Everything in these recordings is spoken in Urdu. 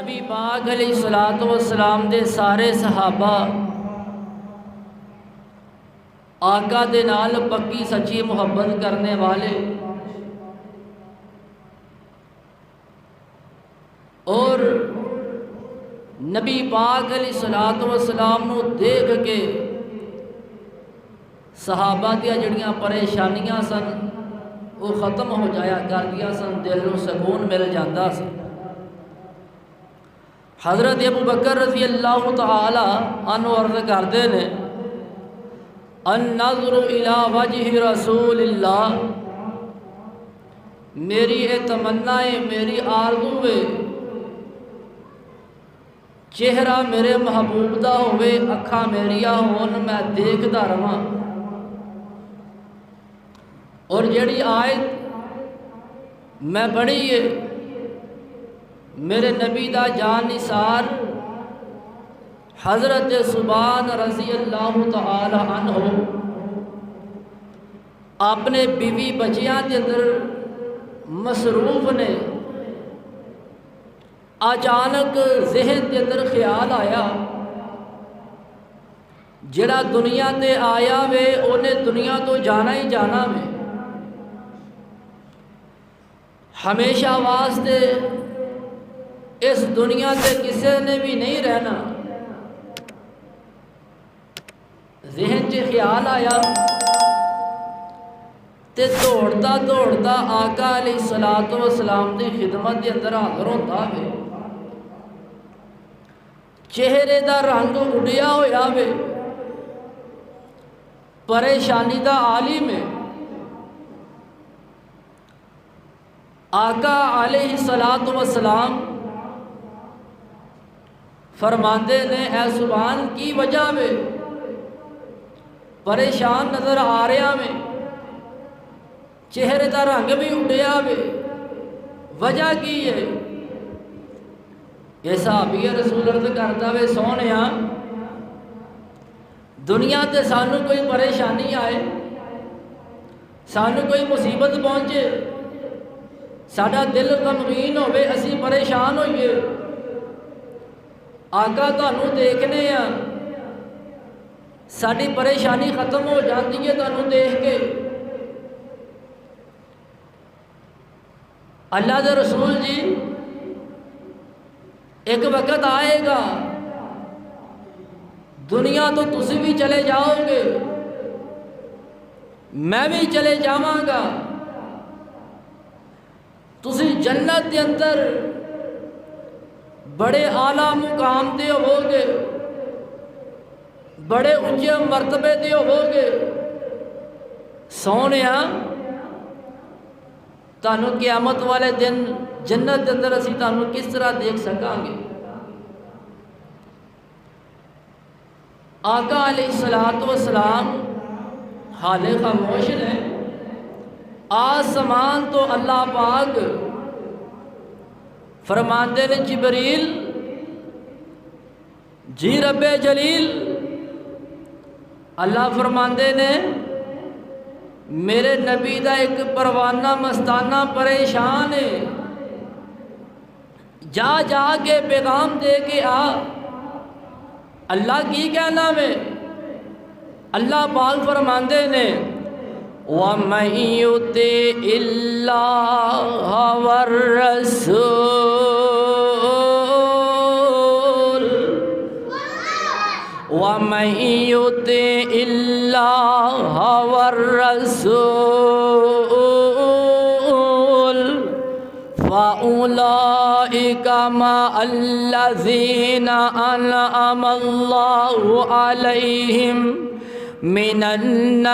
نبی پاک علیہ الصلوۃ والسلام دے سارے صحابہ آقا دے نال پکی سچی محبت کرنے والے اور نبی پاک علیہ الصلوۃ والسلام نو دیکھ کے صحابہ دیا جڑیاں پریشانیاں سن وہ ختم ہو جایا کر دیا سن، دل نو سکون مل جاتا سی۔ حضرت ابو بکر رضی اللہ تعالی عنہ عرض کرتے ہیں النظر الی وجہ رسول اللہ، میری یہ تمنا ہے، میری آرزو ہے چہرہ میرے محبوب دا ہوئے، اکھاں میریاں ہون، میں دیکھتا رہاں۔ اور جڑی آیت میں پڑھی ہے میرے نبی دا جان نثار حضرت سبحان رضی اللہ تعالی عنہ اپنے بیوی بچیاں کے اندر مصروف نے، اچانک ذہن کے اندر خیال آیا جڑا دنیا تے آیا وے انہیں دنیا تو جانا ہی جانا وے، ہمیشہ واسطے اس دنیا تے کسی نے بھی نہیں رہنا۔ ذہن چ خیال آیا تے دوڑتا دوڑتا آقا علیہ الصلوۃ والسلام دی خدمت دے اندر حاضر ہوتا وے، چہرے دا رنگ اڈیا ہویا وے، پریشانی دا عالم ہے۔ آقا علیہ الصلوۃ والسلام فرماندے نے اے سبحان کی وجہ میں پریشان نظر آ رہا میں، چہرے دا رنگ بھی اڈیا وے، وجہ کی ہے؟ یہ صحابی رسول عرض کرتا وے سونیا دنیا تے سانو کوئی پریشانی آئے، سانو کوئی مصیبت پہنچے، ساڈا دل غمگین ہوئے، اسی پریشان ہوئیے، آقا تانوں دیکھنے ہیں، ساری پریشانی ختم ہو جاتی ہے تانوں دیکھ کے۔ اللہ دے رسول جی ایک وقت آئے گا دنیا تو تسی بھی چلے جاؤ گے، میں بھی چلے جاواں گا، تسی جنت کے اندر بڑے اعلیٰ مقام تے ہو گے، بڑے اونچے مرتبے تے ہو گے، سونیا تانوں قیامت والے دن جنت کے اندر اسی تانوں کس طرح دیکھ سکاں گے؟ آقا علیہ الصلوۃ والسلام حال خاموش نے، آسمان تو اللہ پاک فرماندے نے جبریل جی رب جلیل، اللہ فرماندے نے میرے نبی دا ایک پروانہ مستانہ پریشان ہے، جا جا کے پیغام دے کے آ۔ اللہ کی کہنا میں اللہ پاک فرماندے نے وَمَن يُطِعِ اللَّهَ وَالرَّسُولَ وَمَن يُطِعِ اللَّهَ وَالرَّسُولَ فَأُولَئِكَ مَعَ الَّذِينَ أَنْعَمَ اللَّهُ عَلَيْهِمْ من النبيين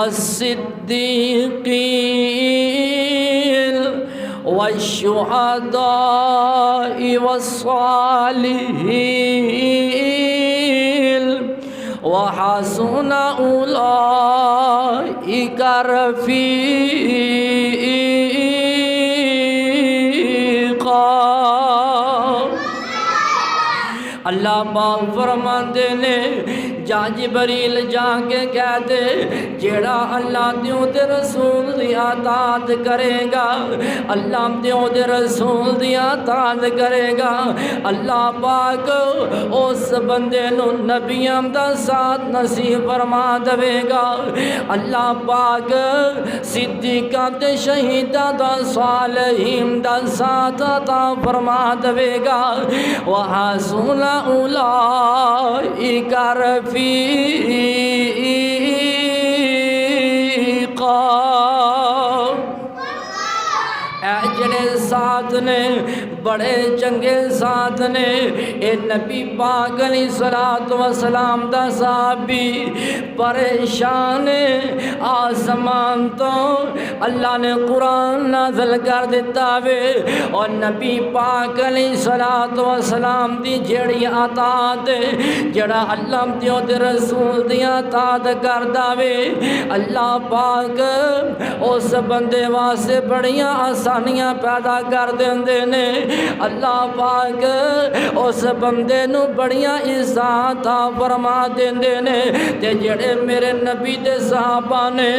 والصديقين والشهداء والصالحين وحسن أولئك رفيقا۔ اللہ پاک فرماندے نے یا جبریل جا کے کہہ دے جیڑا اللہ دیوں دے رسول دی اطاعت کرے گا، اللہ دیوں دے رسول دی اطاعت کرے گا، اللہ پاک اس بندے نو نبیاں دا ساتھ نصیب فرما دے گا، اللہ پاک صدیقاں تے شہیداں دا صالحین دا ساتھ عطا فرما دے گا، وحسن اولئک رفیقا۔ اے جڑے ساتھ نے بڑے چنگے ساتھ نے، اے نبی پاک علیہ الصلوۃ والسلام دا صحابی پریشان آسمان تو اللہ نے قرآن نازل کر دیتا وے، اور نبی پاک علیہ الصلوۃ والسلام دی جڑی اطاعت جڑا اللہ دیو دے رسول دی اطاعت کردا وے، اللہ پاک اس بندے واسطے بڑیاں آسانیاں پیدا کر دیندے نے، اللہ پاک اس بندے نو بڑیاں عزت فرما دیندے نے، تے جڑے میرے نبی دے صحابہ نے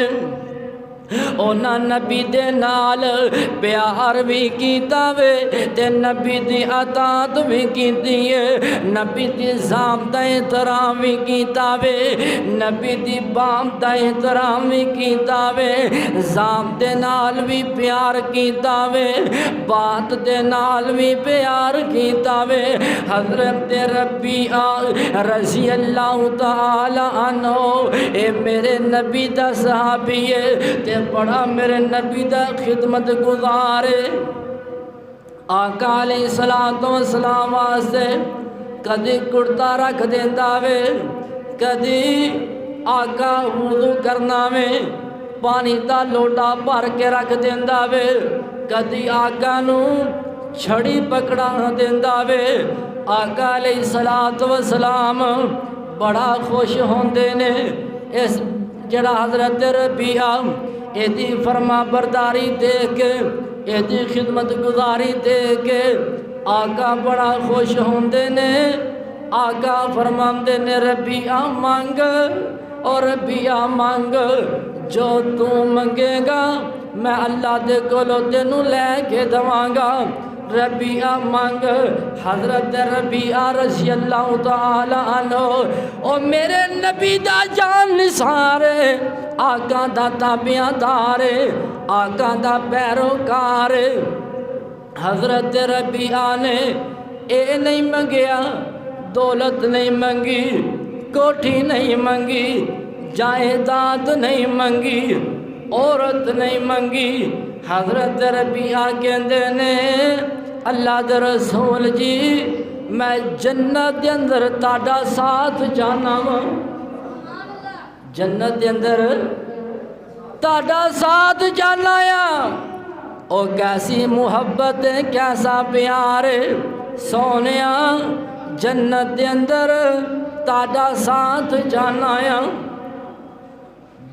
اونا نبی دے نال پیار بھی کیتا وے، تے نبی دی اطاعت بھی کیتی ہے، نبی دی ذات دا احترام بھی کیتا وے، نبی دی بات دا احترام بھی کیتا وے، ذات دے نال بھی پیار کیتا وے، بات دے نال بھی پیار کیتا وے۔ حضرت ربیعہ رضی اللہ تعالی عنہ اے میرے نبی دا صحابی ہے، تے بڑا میرے نبی دا خدمت گزارے، آقا علیہ الصلوۃ والسلام واسطے کدی کرتا رکھ دیندا وے، کدی آقا وضو کرنا وے پانی دا لوٹا بھر کے رکھ دیندا وے، کدی آقا نو چھڑی پکڑا دیندا وے۔ آقا علیہ الصلوۃ والسلام بڑا خوش ہوندے نے اس جڑا حضرت ربیعہ ایدی فرما برداری دیکھ کے، ایدی خدمت گزاری دیکھ کے آقا بڑا خوش ہوندے نے، آقا فرماندے نے ربیعہ مانگ، اور ربیعہ مانگ جو تو منگے گا میں اللہ دے کولوں تینوں لے کے دواں گا، ربیعہ مانگ۔ حضرت ربیعہ رضی اللہ تعالی عنہ او میرے نبی دا جان نثار آقا دا تابعدار، آقا دا پیروکار۔ حضرت ربیعہ نے اے نہیں منگیا، دولت نہیں منگی، کوٹھی نہیں منگی، جائیداد نہیں منگی، عورت نہیں منگی۔ حضرت ربیعہ کہندے نے اللہ دے رسول جی میں جنت دے اندر تاڑا ساتھ جانا وا، جنت دے اندر تاڑا ساتھ جانا یا، او کیسی محبت ہے کیسا پیار ہے سونیا، جنت دے اندر تاڑا ساتھ جانا یا۔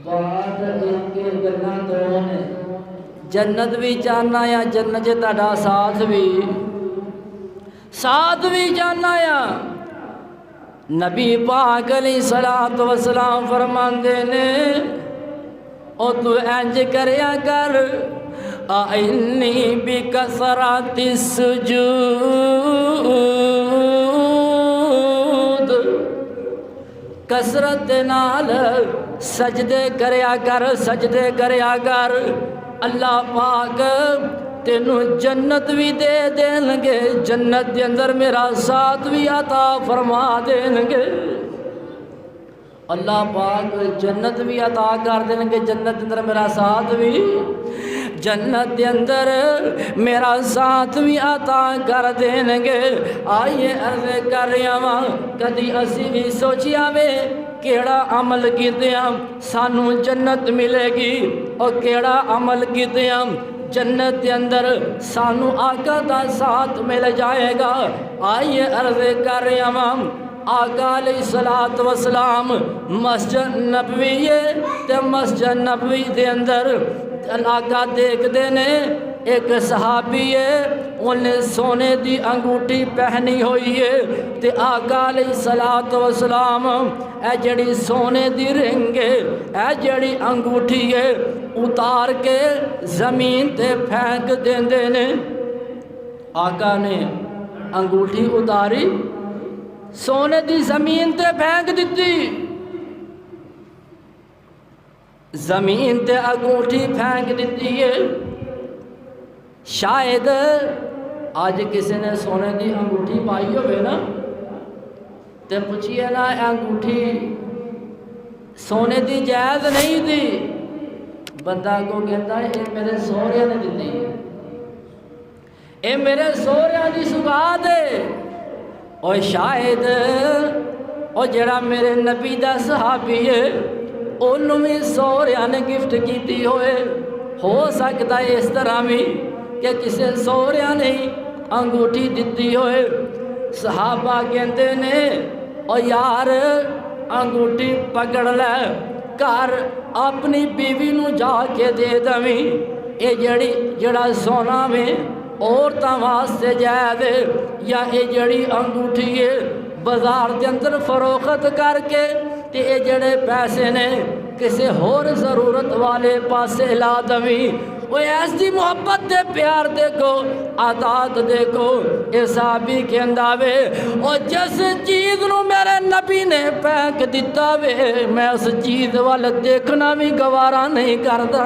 بات ان کے گلہ تو ہے جنت بھی جانا یا، جنت جے تاڑا ساتھ بھی جانا یا۔ نبی پاک علیہ الصلوۃ والسلام فرماندے نے او تو انج کریا کر، آئنی بکثرت السجود، کثرت نال سجدے کریا کر، سجدے کریا کر، اللہ پاک تینوں جنت بھی دے دیں گے، جنت دے اندر میرا ساتھ بھی عطا فرما دیں گے، اللہ پاک جنت بھی عطا کر دیں گے، جنت دے اندر میرا ساتھ بھی، جنت دے اندر میرا ساتھ بھی عطا کر دیں گے۔ آئیے عرض کر رہا ہاں کدی اسی بھی سوچیا وے کیڑا عمل کیتیاں سانو جنت ملے گی، اور کیڑا عمل کیتیاں جنت دے اندر سانو آقا دا ساتھ مل جائے گا۔ آئیے عرض کر رہا ہاں آقا علیہ الصلوۃ والسلام مسجد نبوی تے مسجد نبوی دے اندر آقا دیکھ دے نے ایک صحابی ہے انہیں سونے دی انگوٹھی پہنی ہوئی ہے تے آقا علیہ الصلوۃ والسلام اے جڑی سونے دی رنگ ہے اے جڑی انگوٹھی ہے اتار کے زمین تے پھینک دیندے نے۔ آقا نے انگوٹھی اتاری سونے دی زمین تے پھینک دیتی، زمین تے انگوٹھی پھینک دیتی ہے۔ شاید آج کسی نے سونے دی انگوٹھی پائی ہوئے نا تے پوچھئے نا انگوٹھی سونے دی جائز نہیں تھی، بندہ کو کہتا ہے اے میرے سوہرے نے دیتی ہے، اے میرے سوہرے دی سگاط ہے۔ اور شاید اور جڑا میرے نبی دا صحابی ہے انہوں بھی سوہرے نے گفٹ کیتی ہوئے، ہو سکتا ہے اس طرح بھی کہ کسی سوہرے نے انگوٹھی دیتی ہوئے۔ صحابہ کہتے نے او یار انگوٹھی پکڑ لے کر اپنی بیوی نو جا کے دے دویں، اے جڑا سونا میں عورتاں واسطے جائز ہے، یا اے جڑی انگوٹھی ہے بازار دے اندر فروخت کر کے تے اے جڑے پیسے نے کسی ہور ضرورت والے پاسے لا دویں۔ وہ ایسی محبت دے پیار دیکھو، عطاعت دیکھو۔ اے صحابی کہندا وے اور جس چیز نو میرے نبی نے پھینک دیتا وے میں اس چیز وال دیکھنا بھی گوارا نہیں کردا،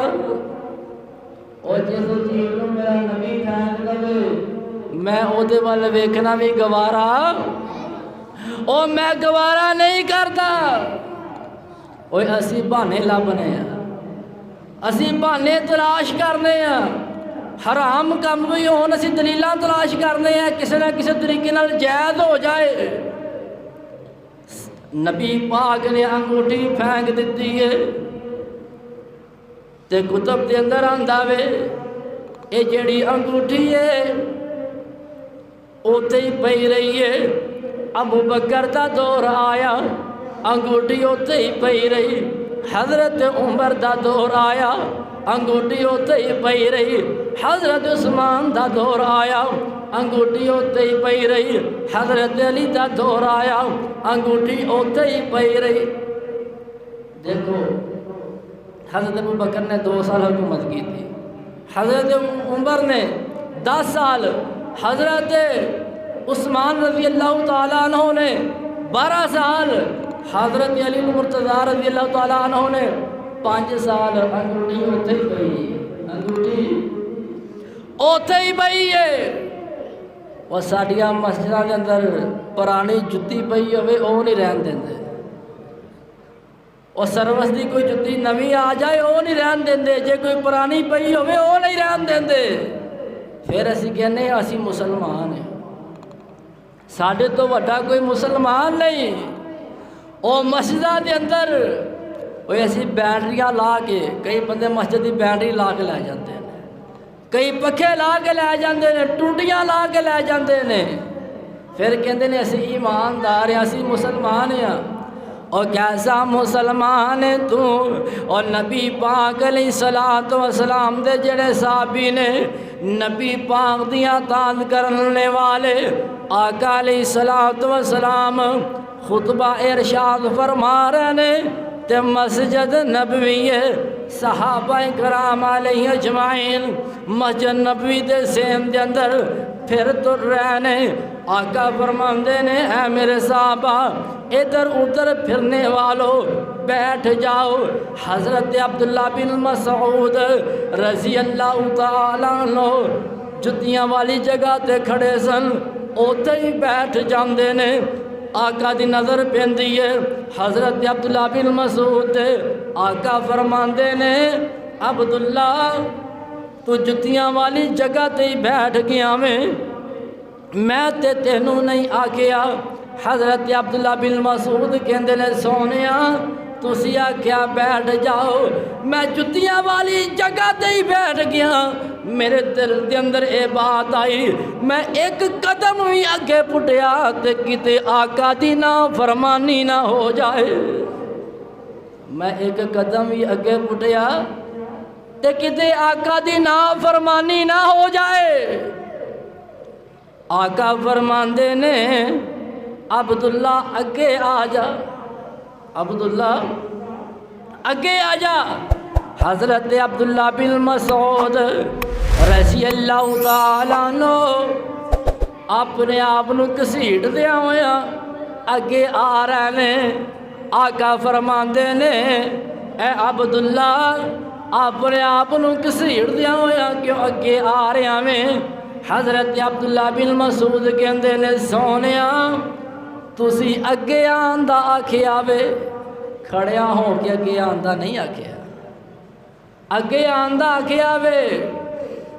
اور جس چیز نو میرا نبی پھینک دے میں او دے وال ویکھنا بھی گوارا اور میں گوارا نہیں کردا۔ اوے اسی بہانے لبنے ہیں، اسی بہانے تلاش کرنے ہیں، حرام کم بھی ہون اسی دلیلاں تلاش کرنے ہیں کسی نہ کسی طریقے نال جائز ہو جائے۔ نبی پاک نے انگوٹھی پھینک دیتی ہے تے کتب دے اندر آندا وے اے جڑی انگوٹھی ہے اوتے ہی پئی رہی ہے۔ ابو بکر دا دور آیا انگوٹھی اوتے ہی پئی رہی، حضرت عمر دا دور آیا انگوٹھی اوتے ہی پئی رہی، حضرت عثمان دا دور آیا انگوٹھی اوتے ہی پئی رہی، حضرت علی دا دور آیا انگوٹھی اوتے ہی پئی رہی۔ دیکھو حضرت ابو بکر نے 2 سال حکومت کی تھی، حضرت عمر نے 10 سال، حضرت عثمان رضی اللہ تعالیٰ عنہ نے 12 سال، حضرت علی المرتضیٰ رضی اللہ تعالیٰ عنہ نے 5 سال۔ انگوٹھی اوتے ہی پئی، انگوٹھی اوتے ہی پئی ہے۔ اور ساڈیاں مسجداں دے اندر پرانی جُتی پئی ہوئے او نہیں رہن دیندے، اور سروس دی کوئی جُتی نویں آ جائے او نہیں رہن دیندے، جے کوئی پرانی پئی ہوئے او نہیں رہن دیندے۔ پھر اسی کہنے اسی مسلمان ہیں، ساڈے تو وڈا کوئی مسلمان نہیں۔ اور مسجداں دے اندر وہ ایسی بینڈریاں لا کے، کئی بندے مسجد دی بینڈری لا کے لے جاندے ہیں، کئی پکھے لا کے لے جاندے نے، ٹوٹیاں لا کے لے جاندے نے، پھر کہندے نے اسی ایماندار ہیں، اسی مسلمان ہیں۔ اور کیسا مسلمان ہے تو؟ اور نبی پاک علیہ الصلوۃ والسلام دے جڑے صحابی نے نبی پاک دیاں اطاعت کرنے والے آقا علیہ الصلوۃ والسلام خطبہ ارشاد فرما رہے نے تے مسجد نبوی ہے، صحابہ کرام علیہ اجمعین مسجد نبوی دے سین دے اندر پھر تر رہے نے۔ آقا فرماندے نے اے میرے صحابہ ادھر ادھر پھرنے والوں بیٹھ جاؤ۔ حضرت عبداللہ بن مسعود رضی اللہ تعالیٰ عنہ جتیاں والی جگہ تے کھڑے سن، اوتے ہی بیٹھ جاندے نے۔ آقا دی نظر پیندی ہے حضرت عبداللہ بن مسعود تے، آقا فرماندے نے عبداللہ تو جتیاں والی جگہ تے ہی بیٹھ گیا میں تے تینوں نہیں آکیا۔ حضرت عبداللہ بن مسعود کہندے نے سونیا تسی آکھیا بیٹھ جاؤ، میں جتیاں والی جگہ تے ہی بیٹھ گیا، میرے دل دے اندر اے بات آئی میں ایک قدم بھی اگے پٹیا تے کتے آقا دی نافرمانی نہ ہو جائے، میں ایک قدم بھی اگے پٹیا تے کتے آقا دی نافرمانی نہ ہو جائے۔ آقا فرماندے نے عبداللہ اگے آ جا، عبداللہ اگے آ جا۔ حضرت عبداللہ بن مسعود رضی اللہ تعالیٰ عنہ اپنے آپ نو کسیٹ دیا ہویا اگے آ رہے نے۔ آقا فرماندے نے اے عبداللہ اپنے آپ نو کسیٹ دیا ہویا کیوں اگے آ رہے میں؟ حضرت عبداللہ بن مسعود کہندے نے سونیا تسی اگے آندہ آکھیا وے، کھڑیا ہو کے اگے آندہ نہیں آکھیا، اگے آندہ آکھیا وے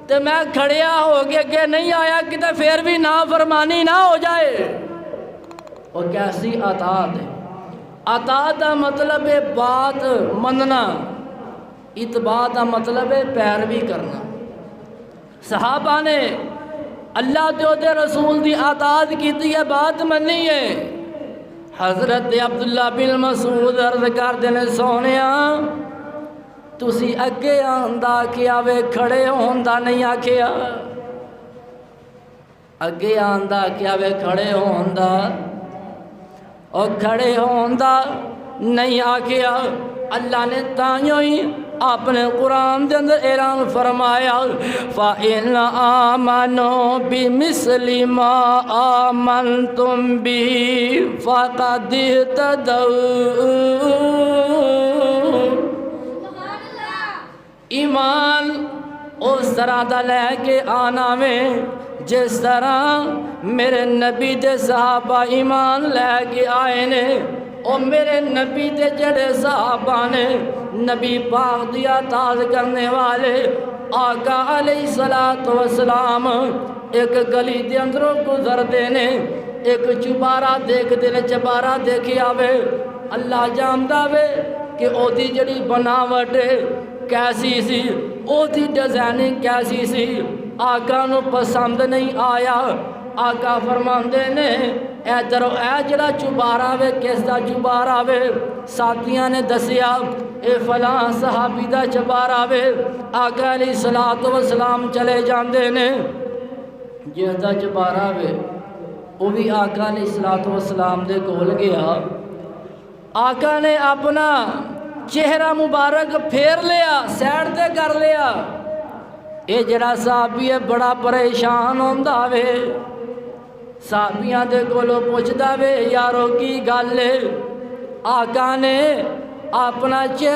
تے میں کھڑیا ہو کے اگے نہیں آیا کتے پھر بھی نافرمانی نہ ہو جائے۔ اور کیسی اطاعت ہے؟ اطاعت کا مطلب ہے بات مننا، اتباع کا مطلب ہے پیروی کرنا۔ صحابہ نے اللہ دے رسول دی اطاعت کیتی ہے، بات منی ہے۔ حضرت عبداللہ بن مسعود عرض کردے نے سونیا تسی اگے آندہ آکھیا وے، کھڑے ہوندہ نہیں آکھیا، اگے آندہ آکھیا وے کھڑے ہوندہ، اور کھڑے ہوندہ نہیں آکھیا۔ اللہ نے تائیوں ہی اپنے قرآن دے اندر اعلان فرمایا فَإِنْ آمَنُوا بِمِثْلِ مَا آمَنْتُمْ بِهِ فَقَدِ اهْتَدَوْا۔ ایمان اس طرح دا لے کے آنا میں جس طرح میرے نبی دے صحابہ ایمان لے کے آئے نے، اور میرے نبی دے جڑے صحابہ نے نبی پاک دی اطاعت کرنے والے آقا علیہ السلام ایک گلی دے اندروں گزر دینے، ایک چبارہ دیکھ دینے، چبارہ دیکھی آوے، اللہ جاندہ وے کہ او دی جڑی بناوٹ کیسی سی، او دی ڈیزائننگ کیسی سی، آقا نو پسند نہیں آیا۔ آقا فرماندے نے اے درو اے جڑا چبارہ وے کس دا چبارہ وے؟ ساتھیاں نے دسیا اے فلاں صحابی دا چبارہ وے۔ آقا علیہ السلام چلے جاندے نے، جس دا چبارہ وے وہ بھی آقا علیہ السلام دے کول گیا۔ آقا نے اپنا چہرہ مبارک پھیر لیا، سیڈ تے کر لیا۔ اے جڑا صحابی ہے بڑا پریشان ہوندا وے، صحابیاں دے کولوں پوچھدا وے یارو کی گل ہے؟ آقا نے اپنا چہرہ